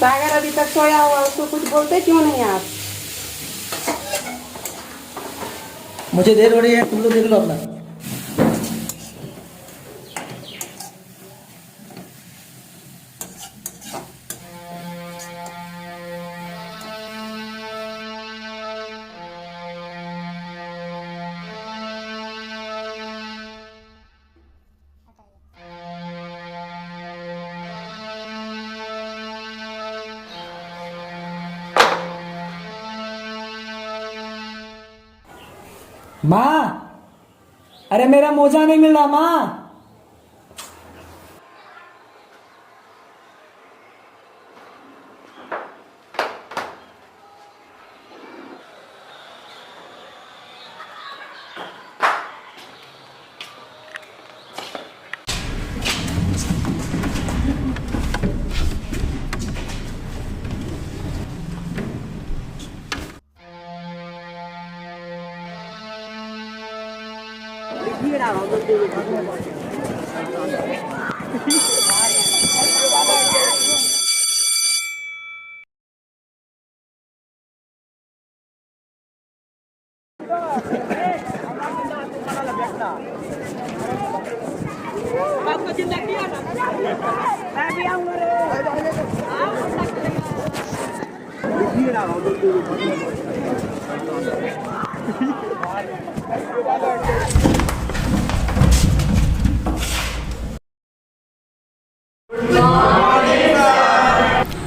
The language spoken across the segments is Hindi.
सागर अभी तक सोया हुआ, उसको कुछ बोलते क्यों नहीं आप? मुझे देर हो रही है, तुम लोग देख लो अपना। माँ, अरे मेरा मोजा नहीं मिल रहा माँ।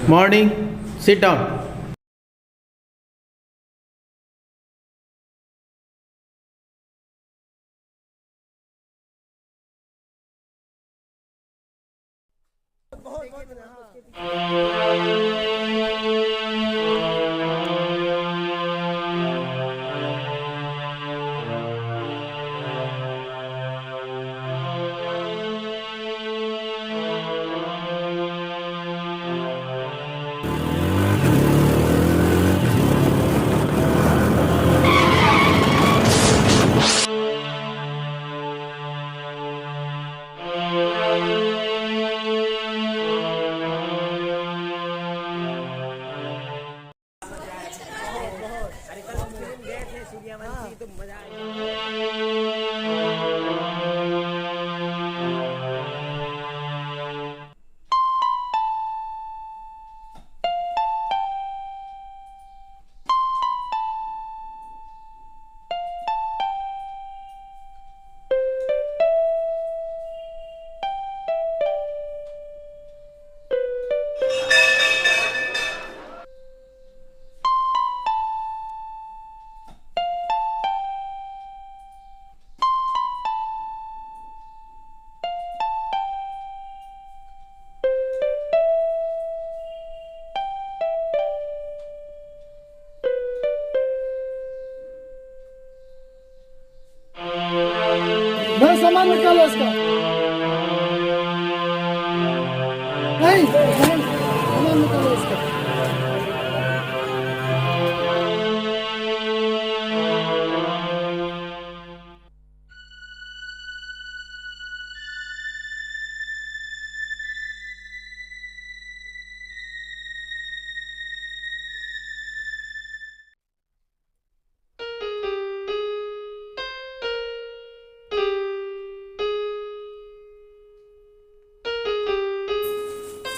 Morning. Sit down. मैं सामान निकालो इसका। नहीं नहीं, सामान निकालो इसका।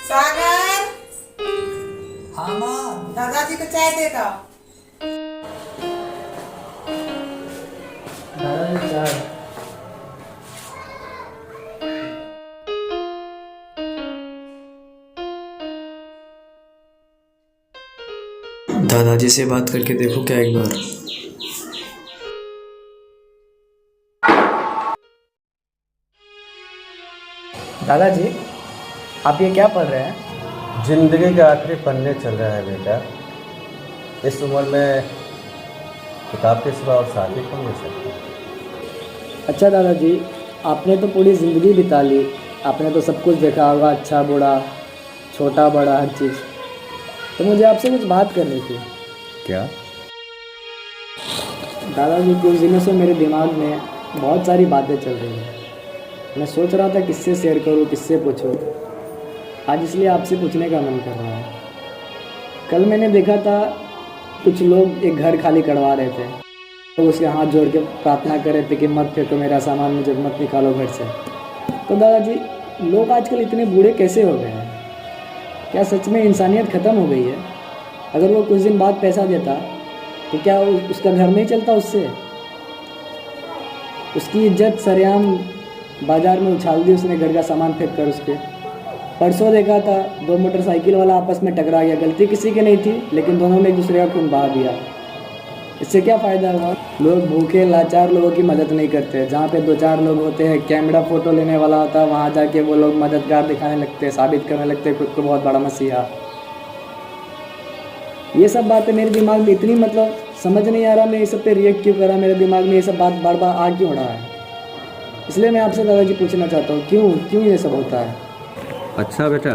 सागर, हाँ माँ। दादाजी को चाय दे दो। दादाजी चाय। दादाजी से बात करके देखो क्या एक बार। दादाजी, आप ये क्या पढ़ रहे हैं? जिंदगी के आखिरी पन्ने चल रहा है बेटा। इस उम्र में किताब के सिवा और साथी कौन मिल सकता है। अच्छा दादाजी, आपने तो पूरी ज़िंदगी बिता ली, आपने तो सब कुछ देखा होगा, अच्छा बुरा, छोटा बड़ा हर चीज़। तो मुझे आपसे कुछ बात करनी थी। क्या? दादाजी, कुछ दिनों से मेरे दिमाग में बहुत सारी बातें चल रही हैं। मैं सोच रहा था किससे शेयर करूं, किससे पूछूं। आज इसलिए आपसे पूछने का मन कर रहा है। कल मैंने देखा था कुछ लोग एक घर खाली करवा रहे थे, तो उसके हाथ जोड़ के प्रार्थना कर रहे थे कि मत फेंको मेरा सामान, मुझे मत निकालो घर से। तो दादाजी, लोग आजकल इतने बूढ़े कैसे हो गए हैं? क्या सच में इंसानियत ख़त्म हो गई है? अगर वो कुछ दिन बाद पैसा देता तो क्या उसका घर नहीं चलता उससे? उसकी इज्जत सरेआम बाजार में उछाल दी उसने, घर का सामान फेंक कर उसके। परसों देखा था 2 मोटरसाइकिल वाला आपस में टकरा गया, गलती किसी की नहीं थी, लेकिन दोनों ने एक दूसरे का खून बहा दिया। इससे क्या फ़ायदा हुआ? लोग भूखे लाचार लोगों की मदद नहीं करते। जहाँ पे 2-4 लोग होते हैं, कैमरा फ़ोटो लेने वाला होता है, वहाँ जाके वो लोग मददगार दिखाने लगते हैं, साबित करने लगते हैं खुद को बहुत बड़ा मसीहा। ये सब बातें मेरे दिमाग में इतनी, मतलब समझ नहीं आ रहा मैं ये सब पे रिएक्ट क्यों कर रहा, मेरे दिमाग में ये सब बात बार बार आ क्यों रहा है। इसलिए मैं आपसे दादाजी पूछना चाहता हूँ, क्यों ये सब होता है? अच्छा बेटा,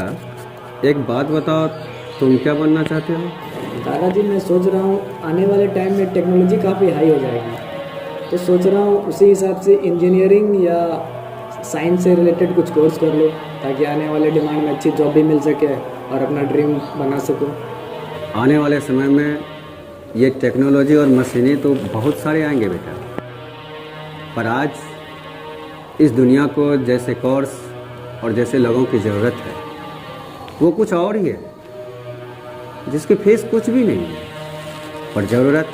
एक बात बताओ, तुम क्या बनना चाहते हो? दादाजी, मैं सोच रहा हूँ आने वाले टाइम में टेक्नोलॉजी काफ़ी हाई हो जाएगी, तो सोच रहा हूँ उसी हिसाब से इंजीनियरिंग या साइंस से रिलेटेड कुछ कोर्स कर लो, ताकि आने वाले डिमांड में अच्छी जॉब भी मिल सके और अपना ड्रीम बना सकूँ। आने वाले समय में ये टेक्नोलॉजी और मशीनें तो बहुत सारे आएंगे बेटा, पर आज इस दुनिया को जैसे कोर्स और जैसे लोगों की ज़रूरत है वो कुछ और ही है, जिसके फेस कुछ भी नहीं है, पर ज़रूरत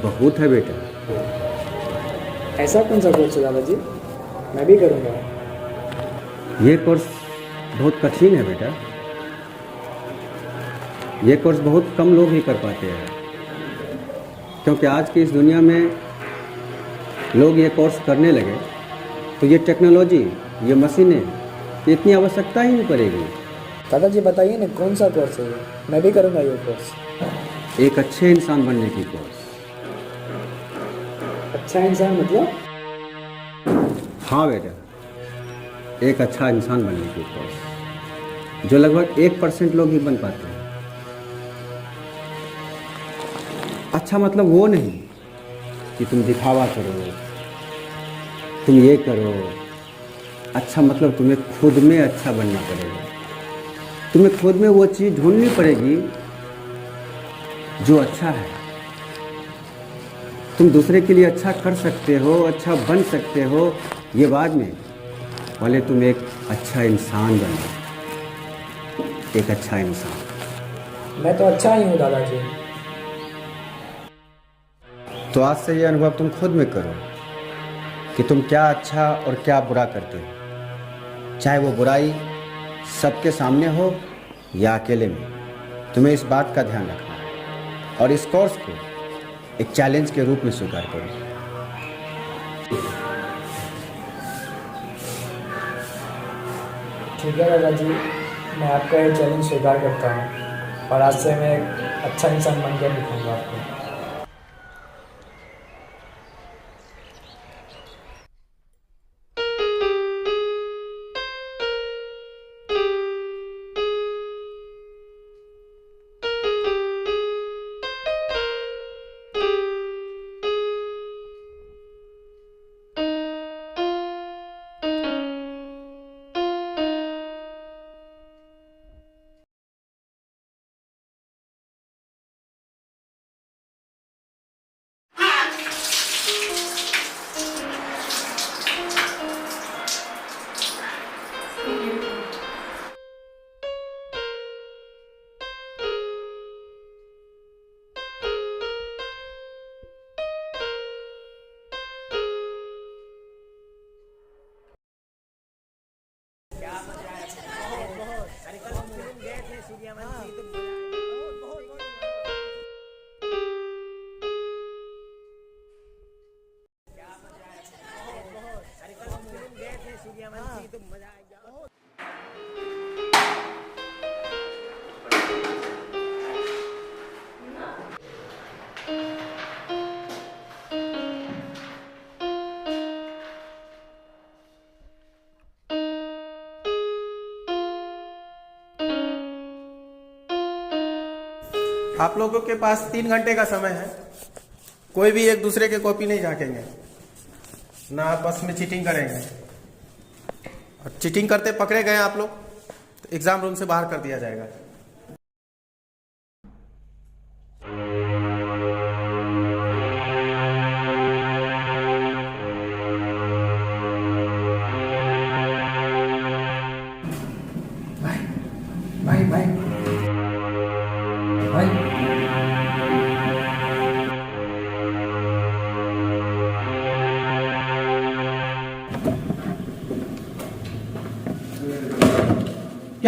बहुत है बेटा। ऐसा कौन सा कोर्स है दादाजी? मैं भी करूँगा। ये कोर्स बहुत कठिन है बेटा, ये कोर्स बहुत कम लोग ही कर पाते हैं, क्योंकि आज की इस दुनिया में लोग ये कोर्स करने लगे तो ये टेक्नोलॉजी, ये मशीनें, इतनी आवश्यकता ही नहीं पड़ेगी। दादाजी बताइए ना, कौन सा कोर्स है? मैं भी करूँगा ये कोर्स। एक अच्छे इंसान बनने की कोर्स। अच्छा इंसान मतलब? हाँ बेटा, एक अच्छा इंसान बनने की कोर्स, जो लगभग 1% लोग ही बन पाते हैं। अच्छा मतलब वो नहीं कि तुम दिखावा करो, तुम ये करो। अच्छा मतलब तुम्हें खुद में अच्छा बनना पड़ेगा, तुम्हें खुद में वो चीज़ ढूंढनी पड़ेगी जो अच्छा है। तुम दूसरे के लिए अच्छा कर सकते हो, अच्छा बन सकते हो, ये बाद में, पहले तुम एक अच्छा इंसान बनो, एक अच्छा इंसान। मैं तो अच्छा ही हूँ दादाजी। तो आज से ये अनुभव तुम खुद में करो कि तुम क्या अच्छा और क्या बुरा करते हो, चाहे वो बुराई सबके सामने हो या अकेले में। तुम्हें इस बात का ध्यान रखना है और इस कोर्स को एक चैलेंज के रूप में स्वीकार करो। ठीक है दादाजी, मैं आपका ये चैलेंज स्वीकार करता हूँ और आज से मैं एक अच्छा इंसान बनकर दिखाऊंगा आपको। आप लोगों के पास 3 घंटे का समय है। कोई भी एक दूसरे के कॉपी नहीं झांकेंगे, ना आपस में चीटिंग करेंगे। और चीटिंग करते पकड़े गए आप लोग तो एग्जाम रूम से बाहर कर दिया जाएगा। क्या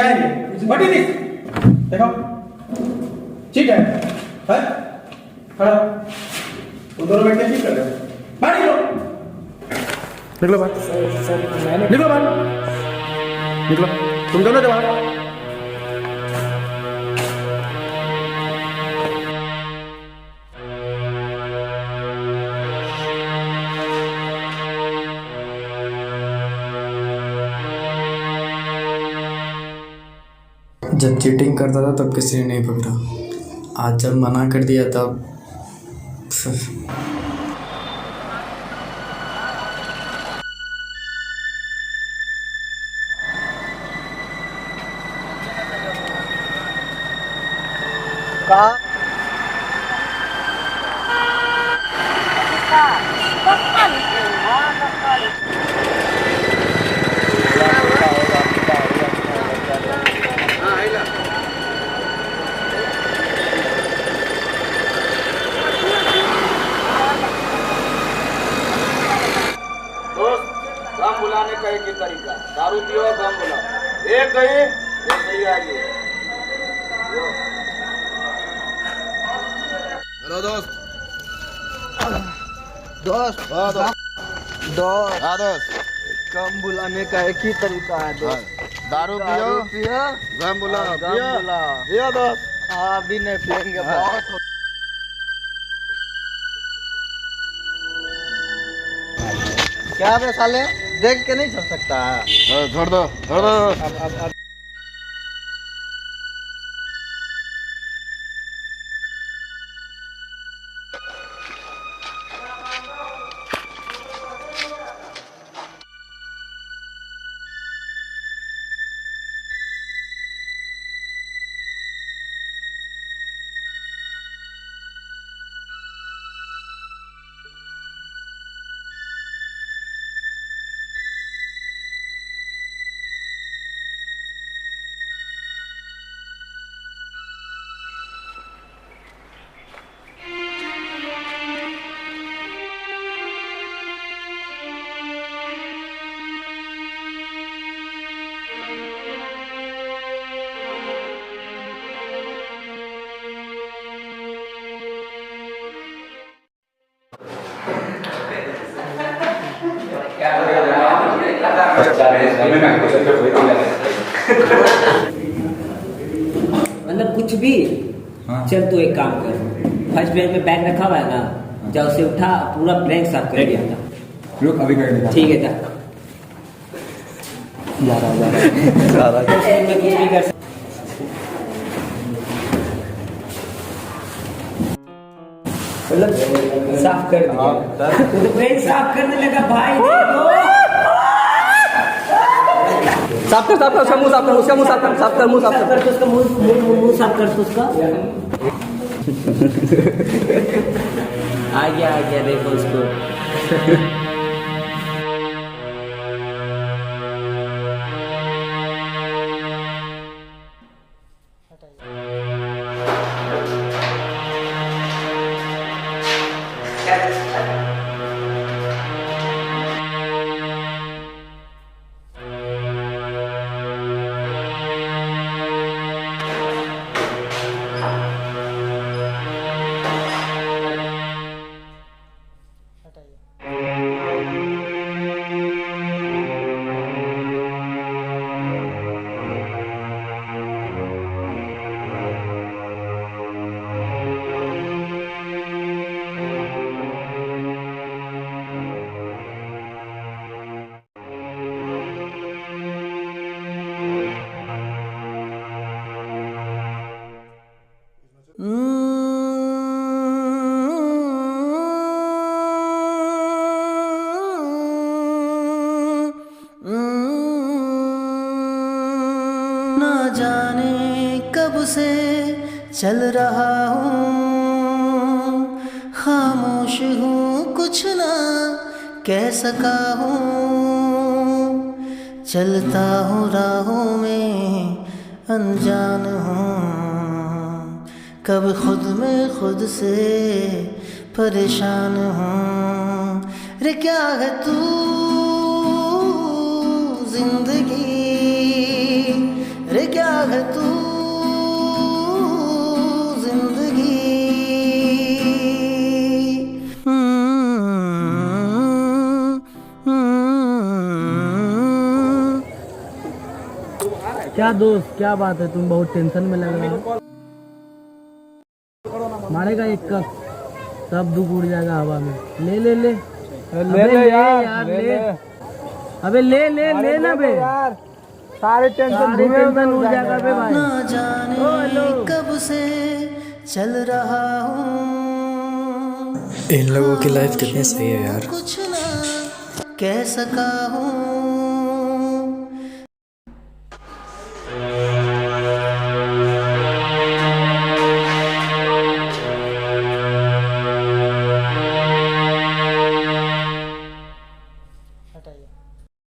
है ये? What is this? देखो ठीक है खड़ा तुम दोनों बैठ के ठीक कर रहे हो बाहर निकलो बाहर निकलो बाहर निकलो तुम दोनों जो बाहर जब चीटिंग करता था तब किसी ने नहीं पकड़ा, आज जब मना कर दिया तब गम बुलाने का एक ही तरीका, दारू पियो गम बुलाओ। एक गई नहीं आएगी। हेलो दोस्त दोस्त दोस्त हाँ दोस्त, गम बुलाने का एक ही तरीका है दोस्त, दारू पियो गम बुलाओ। पियो दोस्त। हाँ अभी नहीं पियेंगे, बहुत क्या बे साले, देख के नहीं चल सकता है। छोड़ दो छोड़ दो। अब मतलब कुछ भी। चल तू एक काम कर, फर्स्ट बेंच में बैग रखा हुआ है ना, जब उसे उठा पूरा ब्लैंक साफ कर दिया था। रुक अभी कर देगा। ठीक है जा। मैं कुछ भी कर सकता। मतलब साफ कर दिया, तो ब्लैंक साफ करने लगा भाई। साफ कर उसका मुंह साफ कर, उसका मुंह साफ कर, साफ कर मुंह साफ कर, उसका मुंह साफ कर उसका। आ गया देखो उसको। ना जाने कब से चल रहा हूँ, खामोश हूँ कुछ ना कह सका हूँ, चलता हूँ राहों में अनजान हूँ, कब खुद में खुद से परेशान हूँ। रे क्या है तू जिंदगी, रे क्या है तू जिंदगी। क्या दोस्त, क्या बात है, तुम बहुत टेंशन में लग रहा हो। मारेगा एक कप, सब दुख उड़ जाएगा हवा में। ले ले ले ले यार ले। अबे ले ले ले ना बे यार, सारे टेंशन उड़ जाएगा बे भाई। ना जाने कब से चल रहा हूँ, इन लोगों की लाइफ कितनी सही है यार। कुछ ना कह सका हूँ।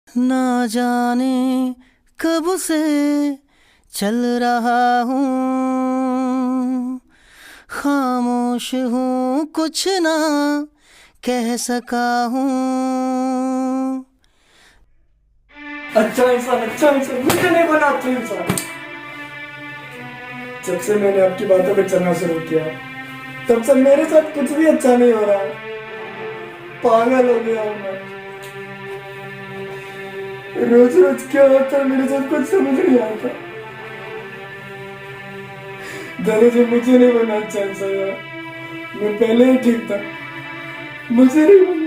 ना जाने कब से चल रहा हूँ, खामोश हूँ कुछ ना कह सका हूँ। अच्छा इंसान मुझे नहीं बना अच्छा इंसान। जब से मैंने आपकी बातों पे चलना शुरू किया, तब से मेरे साथ कुछ भी अच्छा नहीं हो रहा है। पागल हो गया हूँ मैं। रोज रोज क्या होता है मेरे साथ कुछ समझ नहीं आता। दादाजी मुझे नहीं बना अच्छा इंसान यार, मैं पहले ही ठीक था, मुझे नहीं बना।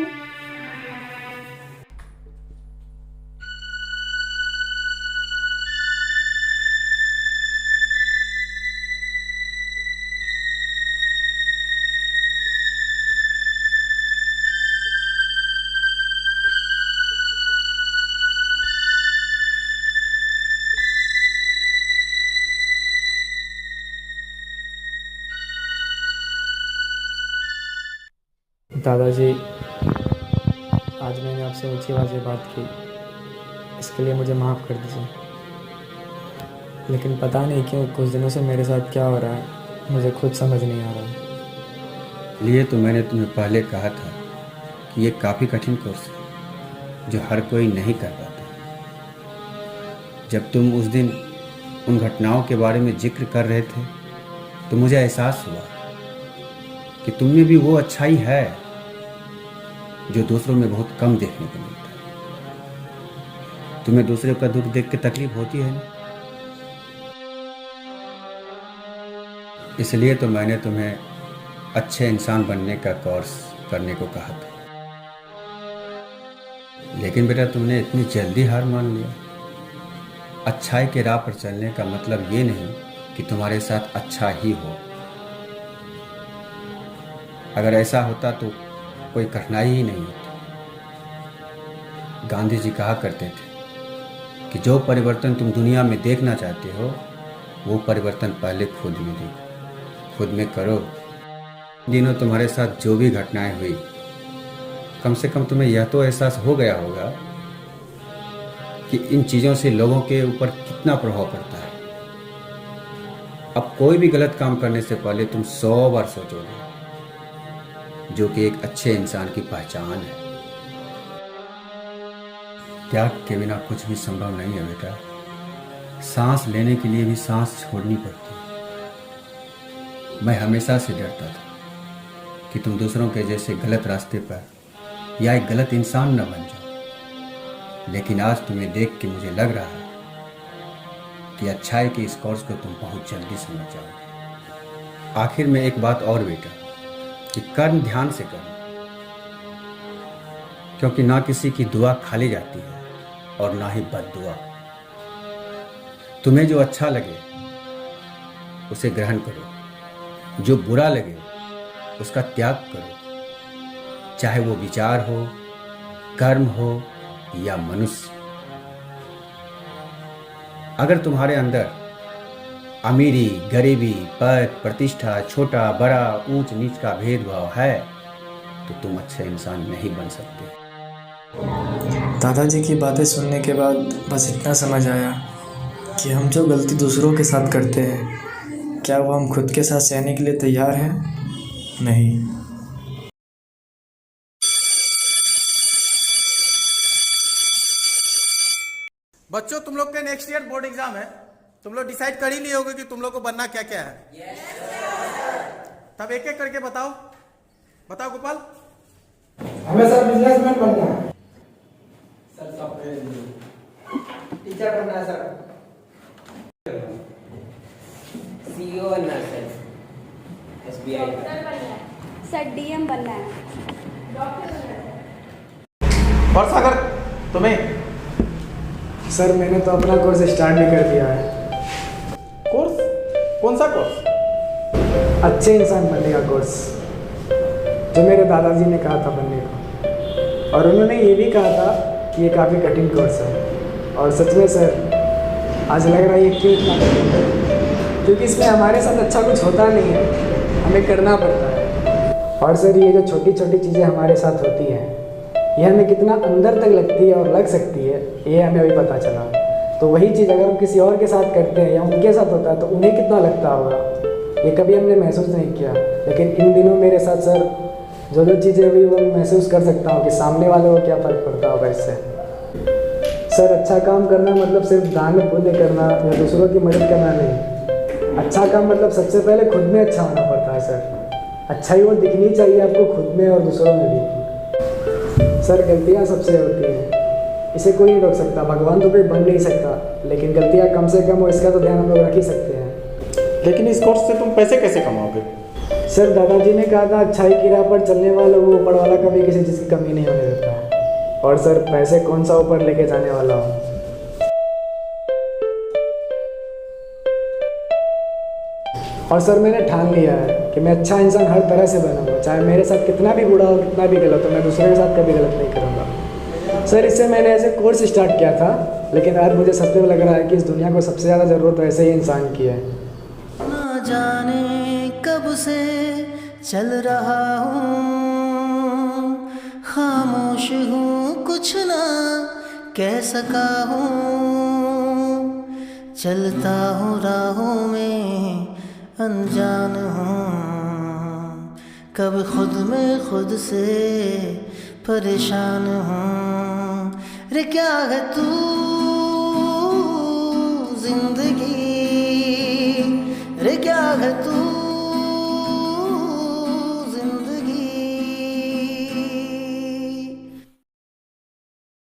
दादाजी, आज मैंने आपसे ऊंची आवाज़ में बात की, इसके लिए मुझे माफ़ कर दीजिए। लेकिन पता नहीं क्यों कुछ दिनों से मेरे साथ क्या हो रहा है, मुझे खुद समझ नहीं आ रहा है। लिए तो मैंने तुम्हें पहले कहा था कि ये काफ़ी कठिन कोर्स है जो हर कोई नहीं कर पाता। जब तुम उस दिन उन घटनाओं के बारे में जिक्र कर रहे थे तो मुझे एहसास हुआ कि तुम में भी वो अच्छाई है जो दूसरों में बहुत कम देखने को मिलता है। तुम्हें दूसरे का दुख देख के तकलीफ होती है ना, इसलिए तो मैंने तुम्हें अच्छे इंसान बनने का कोर्स करने को कहा था। लेकिन बेटा तुमने इतनी जल्दी हार मान लिया। अच्छाई के राह पर चलने का मतलब ये नहीं कि तुम्हारे साथ अच्छा ही हो। अगर ऐसा होता तो कोई कठिनाई ही नहीं होती। गांधी जी कहा करते थे कि जो परिवर्तन तुम दुनिया में देखना चाहते हो वो परिवर्तन पहले खुद में देखो, खुद में करो। दिनों तुम्हारे साथ जो भी घटनाएं हुई, कम से कम तुम्हें यह तो एहसास हो गया होगा कि इन चीज़ों से लोगों के ऊपर कितना प्रभाव पड़ता है। अब कोई भी गलत काम करने से पहले तुम 100 बार सोचोगे, जो कि एक अच्छे इंसान की पहचान है। त्याग के बिना कुछ भी संभव नहीं है बेटा। सांस लेने के लिए भी सांस छोड़नी पड़ती है। मैं हमेशा से डरता था कि तुम दूसरों के जैसे गलत रास्ते पर या एक गलत इंसान न बन जाओ, लेकिन आज तुम्हें देख के मुझे लग रहा है कि अच्छाई के इस कोर्स को तुम बहुत जल्दी समझ जाओगे। आखिर में एक बात और बेटा, कि कर्म ध्यान से करना, क्योंकि ना किसी की दुआ खाली जाती है और ना ही बद्दुआ। तुम्हें जो अच्छा लगे उसे ग्रहण करो, जो बुरा लगे उसका त्याग करो, चाहे वो विचार हो, कर्म हो या मनुष्य। अगर तुम्हारे अंदर अमीरी, गरीबी, पद, प्रतिष्ठा, छोटा बड़ा, ऊंच नीच का भेदभाव है तो तुम अच्छे इंसान नहीं बन सकते। दादाजी की बातें सुनने के बाद बस इतना समझ आया कि हम जो गलती दूसरों के साथ करते हैं, क्या वो हम खुद के साथ सहने के लिए तैयार हैं? नहीं। बच्चों, तुम लोग के नेक्स्ट ईयर बोर्ड एग्जाम है। तुम लोग डिसाइड कर ही लिए होगे कि तुम लोग को बनना क्या क्या है। तब एक एक करके बताओ। बताओ गोपाल। हमें सर बिजनेसमैन बनना है। सर टीचर बनना है सर। सीईओ बनना है सर, एसबीआई। सर डीएम बनना है। और सागर, तुम्हें? सर मैंने तो अपना कोर्स स्टार्ट भी कर दिया है। कोर्स? कौन सा कोर्स? अच्छे इंसान बनने का कोर्स, जो मेरे दादाजी ने कहा था बनने का। और उन्होंने ये भी कहा था कि ये काफ़ी कठिन कोर्स है। और सच में सर आज लग रहा है ये क्यों इतना कठिन है, क्योंकि इसमें हमारे साथ अच्छा कुछ होता नहीं है, हमें करना पड़ता है। और सर ये जो छोटी छोटी चीज़ें हमारे साथ होती हैं, ये हमें कितना अंदर तक लगती है और लग सकती है, ये हमें अभी पता चला। तो वही चीज़ अगर हम किसी और के साथ करते हैं या उनके साथ होता है तो उन्हें कितना लगता होगा, ये कभी हमने महसूस नहीं किया। लेकिन इन दिनों मेरे साथ सर जो जो चीज़ें हुई वो महसूस कर सकता हूँ कि सामने वालों को क्या फ़र्क पड़ता होगा इससे। सर अच्छा काम करना मतलब सिर्फ दान पुण्य करना या दूसरों की मदद करना नहीं। अच्छा काम मतलब सबसे पहले खुद में अच्छा होना पड़ता है सर। अच्छाई वो दिखनी चाहिए आपको खुद में और दूसरों में भी। सर गलतियाँ सबसे होती हैं, इसे कोई नहीं रोक सकता, भगवान तो कोई बन नहीं सकता, लेकिन गलतियाँ कम से कम हो इसका तो ध्यान हम लोग रख ही सकते हैं। लेकिन इस कोर्स से तुम पैसे कैसे कमाओगे? सर दादाजी ने कहा था अच्छाई की राह पर चलने वालों को ऊपर वाला कभी किसी चीज़ की कमी नहीं होने देता है। और सर पैसे कौन सा ऊपर लेके जाने वाला हो। और सर मैंने ठान लिया है कि मैं अच्छा इंसान हर तरह से बनूंगा, चाहे मेरे साथ कितना भी बुरा हो कितना भी गलत हो, मैं दूसरे के साथ कभी गलत नहीं करूँगा। सर इससे मैंने ऐसे कोर्स स्टार्ट किया था, लेकिन आज मुझे सच में लग रहा है कि इस दुनिया को सबसे ज़्यादा ज़रूरत ऐसे ही इंसान की है। ना जाने कब से चल रहा हूँ, खामोश हूँ कुछ ना कह सका हूँ, चलता हूँ राहों में अनजान हूँ, कब खुद में खुद से परेशान हूँ। रे क्या है तू जिंदगी, रे क्या है तू